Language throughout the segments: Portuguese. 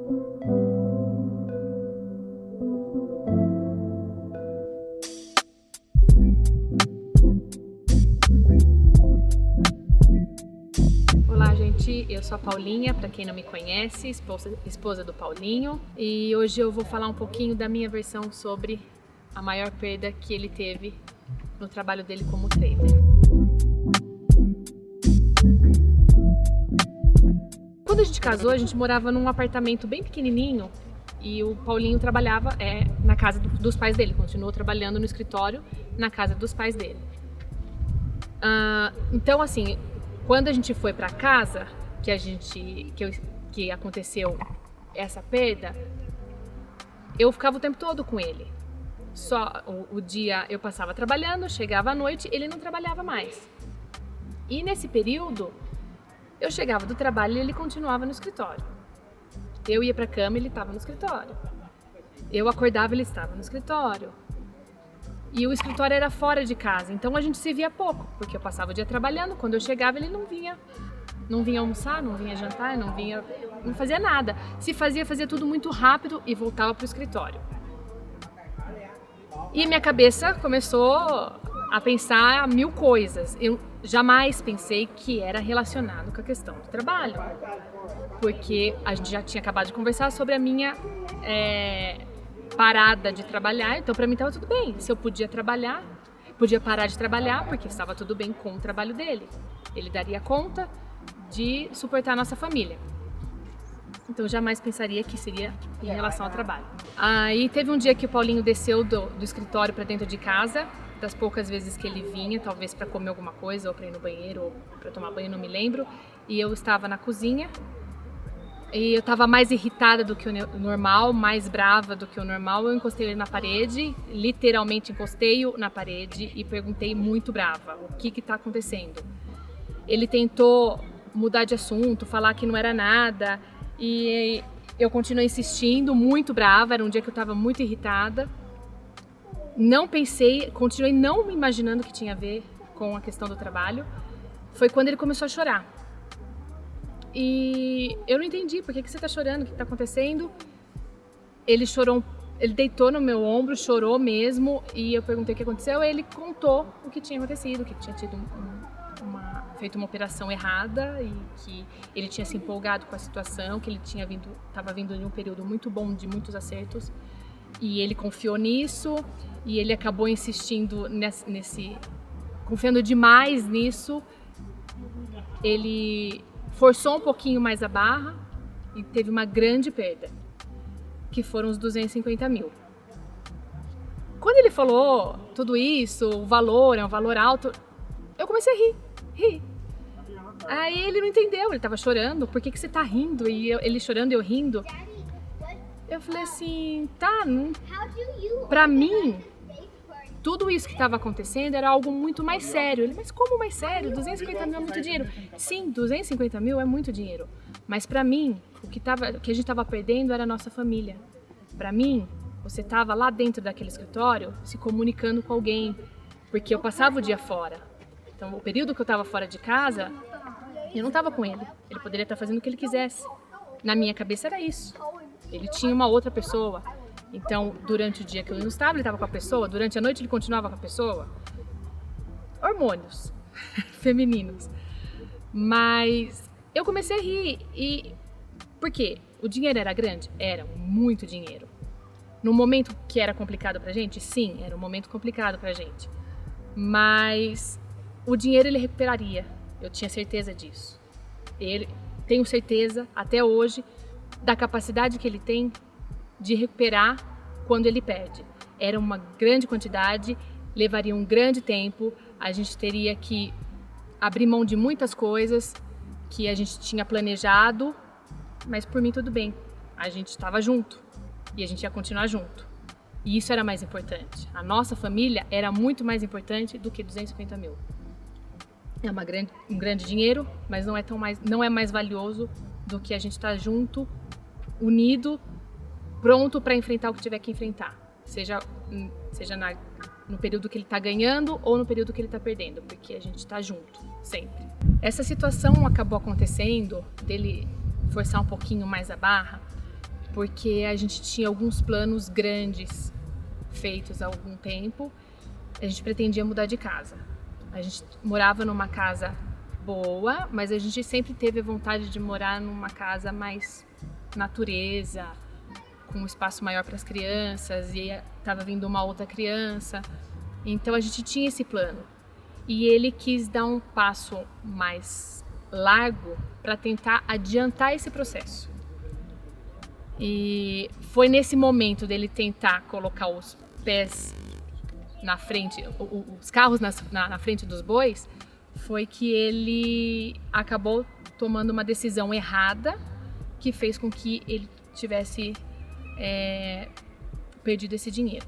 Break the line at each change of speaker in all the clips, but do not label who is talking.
Olá, gente, eu sou a Paulinha, para quem não me conhece, esposa do Paulinho, e hoje eu vou falar um pouquinho da minha versão sobre a maior perda que ele teve no trabalho dele como trader. Quando a gente casou, a gente morava num apartamento bem pequenininho e o Paulinho trabalhava na casa dos pais dele, continuou trabalhando no escritório na casa dos pais dele. Então, assim, quando a gente foi para casa, que aconteceu essa perda, eu ficava o tempo todo com ele. Só o dia eu passava trabalhando, chegava à noite, ele não trabalhava mais. E nesse período, eu chegava do trabalho e ele continuava no escritório. Eu ia para a cama e ele estava no escritório. Eu acordava e ele estava no escritório. E o escritório era fora de casa, então a gente se via pouco, porque eu passava o dia trabalhando, quando eu chegava ele não vinha almoçar, não vinha jantar, não fazia nada. Se fazia tudo muito rápido e voltava para o escritório. E minha cabeça começou a pensar mil coisas. Eu jamais pensei que era relacionado com a questão do trabalho, porque a gente já tinha acabado de conversar sobre a minha parada de trabalhar, então para mim estava tudo bem. Se eu podia trabalhar, podia parar de trabalhar, porque estava tudo bem com o trabalho dele. Ele daria conta de suportar a nossa família. Então jamais pensaria que seria em relação ao trabalho. Aí teve um dia que o Paulinho desceu do escritório para dentro de casa, das poucas vezes que ele vinha, talvez para comer alguma coisa, ou para ir no banheiro, ou para tomar banho, não me lembro. E eu estava na cozinha. E eu estava mais irritada do que o normal, mais brava do que o normal. Eu encostei ele na parede, literalmente encostei-o na parede e perguntei muito brava, o que está acontecendo? Ele tentou mudar de assunto, falar que não era nada, e eu continuei insistindo, muito brava, era um dia que eu estava muito irritada. Não pensei, continuei não me imaginando que tinha a ver com a questão do trabalho. Foi quando ele começou a chorar. E eu não entendi, por que você tá chorando, o que tá acontecendo? Ele chorou, ele deitou no meu ombro, chorou mesmo, e eu perguntei o que aconteceu, e ele contou o que tinha acontecido, que tinha tido feito uma operação errada e que ele tinha se empolgado com a situação, que ele estava vindo de um período muito bom, de muitos acertos, e ele confiou nisso, e ele acabou insistindo confiando demais nisso. Ele forçou um pouquinho mais a barra e teve uma grande perda, que foram os 250 mil. Quando ele falou tudo isso, o valor é um valor alto, eu comecei a rir. Aí ele não entendeu, ele estava chorando, por que você tá rindo? E ele chorando e eu rindo. Eu falei assim, pra mim, tudo isso que estava acontecendo era algo muito mais sério. Ele, mas como mais sério? 250 mil é muito dinheiro. Sim, 250 mil é muito dinheiro. Mas para mim, o que a gente estava perdendo era a nossa família. Para mim, você estava lá dentro daquele escritório se comunicando com alguém, porque eu passava o dia fora. Então, o período que eu estava fora de casa, eu não estava com ele. Ele poderia estar fazendo o que ele quisesse. Na minha cabeça era isso. Ele tinha uma outra pessoa. Então, durante o dia que eu não estava, ele estava com a pessoa. Durante a noite, ele continuava com a pessoa. Hormônios femininos. Mas eu comecei a rir. Por quê? O dinheiro era grande? Era muito dinheiro. No momento que era complicado pra gente? Sim, era um momento complicado pra gente. Mas o dinheiro ele recuperaria. Eu tinha certeza disso. Tenho certeza, até hoje, da capacidade que ele tem de recuperar quando ele perde. Era uma grande quantidade, levaria um grande tempo, a gente teria que abrir mão de muitas coisas que a gente tinha planejado, mas por mim tudo bem. A gente estava junto e a gente ia continuar junto. E isso era mais importante. A nossa família era muito mais importante do que 250 mil. É um grande dinheiro, mas não é mais valioso do que a gente estar junto, unido, pronto para enfrentar o que tiver que enfrentar, seja no período que ele está ganhando ou no período que ele está perdendo, porque a gente está junto, sempre. Essa situação acabou acontecendo, dele forçar um pouquinho mais a barra, porque a gente tinha alguns planos grandes feitos há algum tempo. A gente pretendia mudar de casa. A gente morava numa casa boa, mas a gente sempre teve a vontade de morar numa casa mais natureza, com um espaço maior para as crianças, e estava vindo uma outra criança. Então a gente tinha esse plano. E ele quis dar um passo mais largo para tentar adiantar esse processo. E foi nesse momento dele tentar colocar os pés na frente, os carros na frente dos bois, foi que ele acabou tomando uma decisão errada que fez com que ele tivesse perdido esse dinheiro.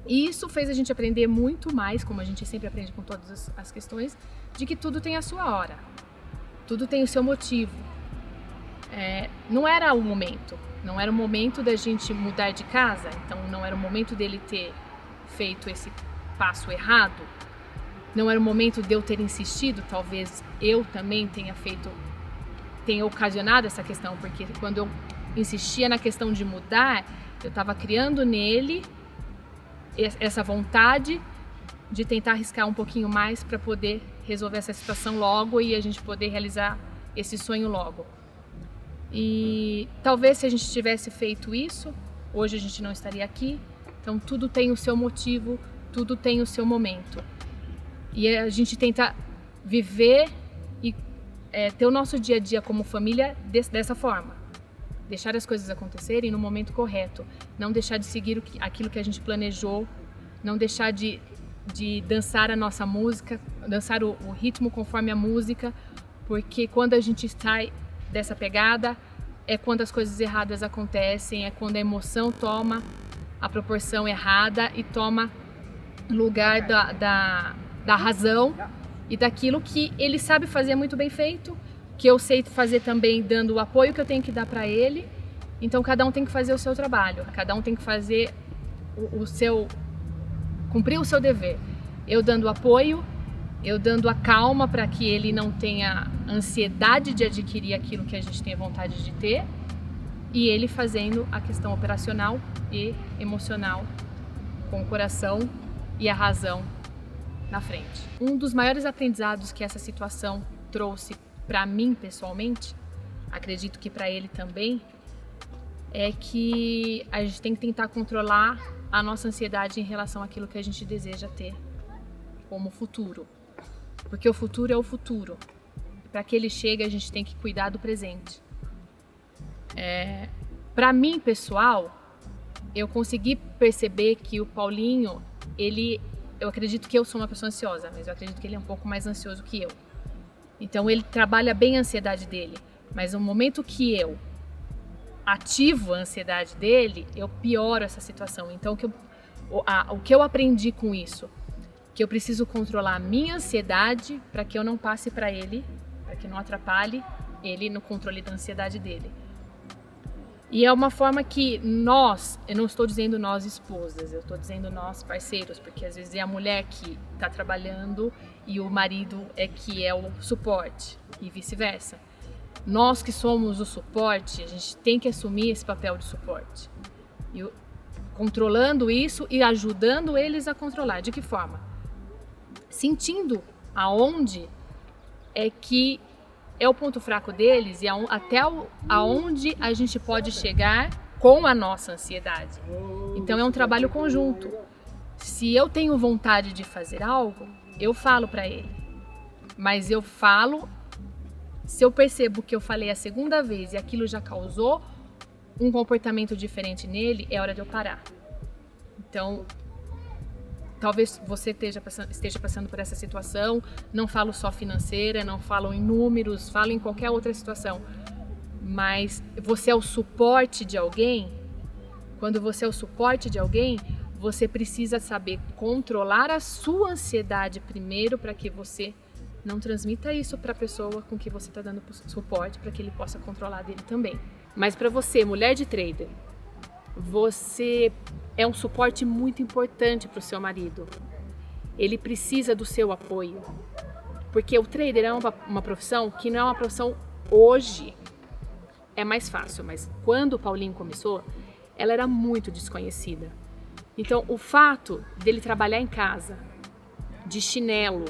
E isso fez a gente aprender muito mais, como a gente sempre aprende com todas as questões, de que tudo tem a sua hora, tudo tem o seu motivo. Não era o momento, não era o momento da gente mudar de casa, então não era o momento dele ter feito esse passo errado, não era o momento de eu ter insistido, talvez eu também tenha ocasionado essa questão, porque quando eu insistia na questão de mudar, eu estava criando nele essa vontade de tentar arriscar um pouquinho mais para poder resolver essa situação logo e a gente poder realizar esse sonho logo. E talvez se a gente tivesse feito isso, hoje a gente não estaria aqui. Então tudo tem o seu motivo, tudo tem o seu momento. E a gente tenta viver e ter o nosso dia a dia como família dessa forma. Deixar as coisas acontecerem no momento correto. Não deixar de seguir aquilo que a gente planejou. Não deixar de dançar a nossa música, dançar o ritmo conforme a música. Porque quando a gente sai dessa pegada, é quando as coisas erradas acontecem, é quando a emoção toma a proporção errada e toma lugar da razão e daquilo que ele sabe fazer muito bem feito, que eu sei fazer também dando o apoio que eu tenho que dar para ele. Então cada um tem que fazer o seu trabalho, cada um tem que fazer cumprir o seu dever. Eu dando apoio, eu dando a calma para que ele não tenha ansiedade de adquirir aquilo que a gente tem a vontade de ter, e ele fazendo a questão operacional e emocional com o coração e a razão na frente. Um dos maiores aprendizados que essa situação trouxe para mim pessoalmente, acredito que para ele também, é que a gente tem que tentar controlar a nossa ansiedade em relação àquilo que a gente deseja ter como futuro. Porque o futuro é o futuro. Para que ele chegue, a gente tem que cuidar do presente. Para mim, pessoal, eu consegui perceber que o Paulinho, eu acredito que eu sou uma pessoa ansiosa, mas eu acredito que ele é um pouco mais ansioso que eu. Então ele trabalha bem a ansiedade dele, mas no momento que eu ativo a ansiedade dele, eu pioro essa situação. Então o que eu aprendi com isso? Que eu preciso controlar a minha ansiedade para que eu não passe para ele, para que não atrapalhe ele no controle da ansiedade dele. E é uma forma que eu não estou dizendo nós esposas, eu estou dizendo nós parceiros, porque às vezes é a mulher que está trabalhando e o marido que é o suporte e vice-versa. Nós que somos o suporte, a gente tem que assumir esse papel de suporte. E controlando isso e ajudando eles a controlar. De que forma? Sentindo aonde é que é o ponto fraco deles e até aonde a gente pode chegar com a nossa ansiedade. Então é um trabalho conjunto. Se eu tenho vontade de fazer algo, eu falo para ele. Mas eu falo, se eu percebo que eu falei a segunda vez e aquilo já causou um comportamento diferente nele, é hora de eu parar. Então, talvez você esteja passando por essa situação, não falo só financeira, não falo em números, falo em qualquer outra situação, mas você é o suporte de alguém. Quando você é o suporte de alguém, você precisa saber controlar a sua ansiedade primeiro para que você não transmita isso para a pessoa com que você está dando suporte, para que ele possa controlar dele também. Mas para você, mulher de trader, você é um suporte muito importante para o seu marido. Ele precisa do seu apoio. Porque o trader é uma profissão que não é uma profissão hoje. é mais fácil, mas quando o Paulinho começou, ela era muito desconhecida. Então, o fato dele trabalhar em casa, de chinelo,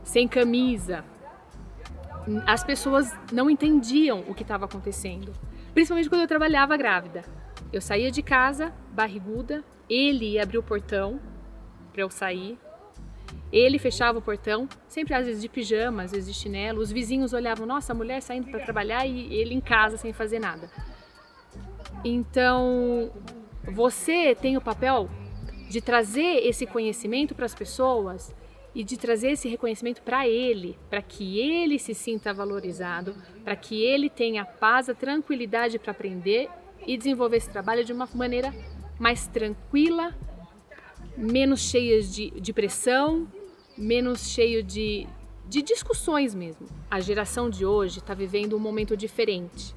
sem camisa, as pessoas não entendiam o que estava acontecendo. Principalmente quando eu trabalhava grávida. Eu saía de casa, barriguda, ele ia abrir o portão para eu sair. Ele fechava o portão, sempre às vezes de pijama, às vezes de chinelo. Os vizinhos olhavam, nossa, a mulher saindo para trabalhar e ele em casa sem fazer nada. Então, você tem o papel de trazer esse conhecimento para as pessoas e de trazer esse reconhecimento para ele, para que ele se sinta valorizado, para que ele tenha a paz, a tranquilidade para aprender e desenvolver esse trabalho de uma maneira mais tranquila, menos cheia de pressão, menos cheio de discussões mesmo. A geração de hoje está vivendo um momento diferente,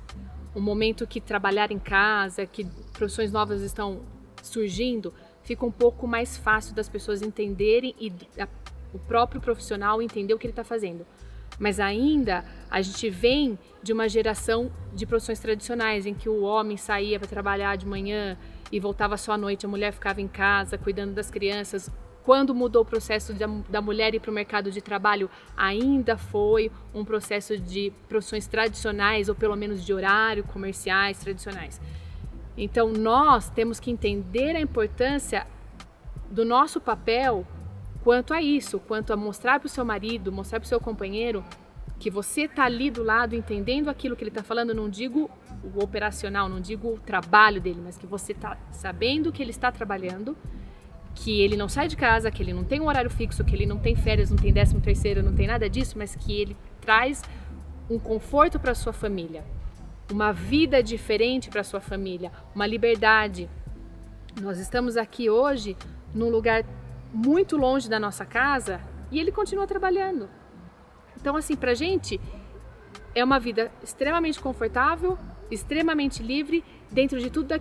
um momento que trabalhar em casa, que profissões novas estão surgindo, fica um pouco mais fácil das pessoas entenderem e o próprio profissional entender o que ele está fazendo. Mas ainda a gente vem de uma geração de profissões tradicionais em que o homem saía para trabalhar de manhã e voltava só à noite, a mulher ficava em casa cuidando das crianças. Quando mudou o processo da mulher ir para o mercado de trabalho, ainda foi um processo de profissões tradicionais ou pelo menos de horário, comerciais, tradicionais. Então nós temos que entender a importância do nosso papel quanto a isso, quanto a mostrar para o seu marido, mostrar para o seu companheiro que você está ali do lado entendendo aquilo que ele está falando. Não digo o operacional, não digo o trabalho dele, mas que você está sabendo que ele está trabalhando, que ele não sai de casa, que ele não tem um horário fixo, que ele não tem férias, não tem 13º, não tem nada disso, mas que ele traz um conforto para a sua família, uma vida diferente para a sua família, uma liberdade. Nós estamos aqui hoje num lugar muito longe da nossa casa e ele continua trabalhando. Então, assim, pra gente é uma vida extremamente confortável, extremamente livre, dentro de tudo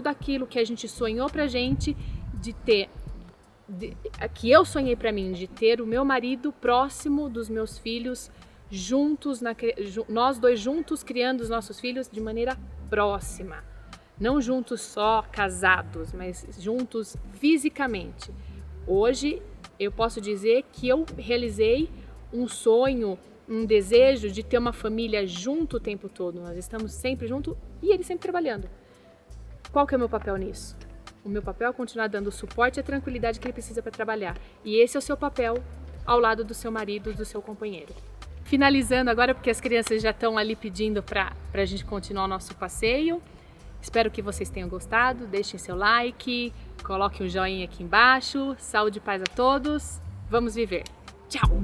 aquilo que a gente sonhou pra gente, que eu sonhei pra mim, de ter o meu marido próximo dos meus filhos, juntos, nós dois juntos criando os nossos filhos de maneira próxima. Não juntos só casados, mas juntos fisicamente. Hoje eu posso dizer que eu realizei um sonho, um desejo de ter uma família junto o tempo todo. Nós estamos sempre juntos e ele sempre trabalhando. Qual que é o meu papel nisso? O meu papel é continuar dando o suporte e a tranquilidade que ele precisa para trabalhar. E esse é o seu papel ao lado do seu marido, do seu companheiro. Finalizando agora, porque as crianças já estão ali pedindo para a gente continuar o nosso passeio. Espero que vocês tenham gostado, deixem seu like, coloquem um joinha aqui embaixo. Saúde e paz a todos. Vamos viver. Tchau!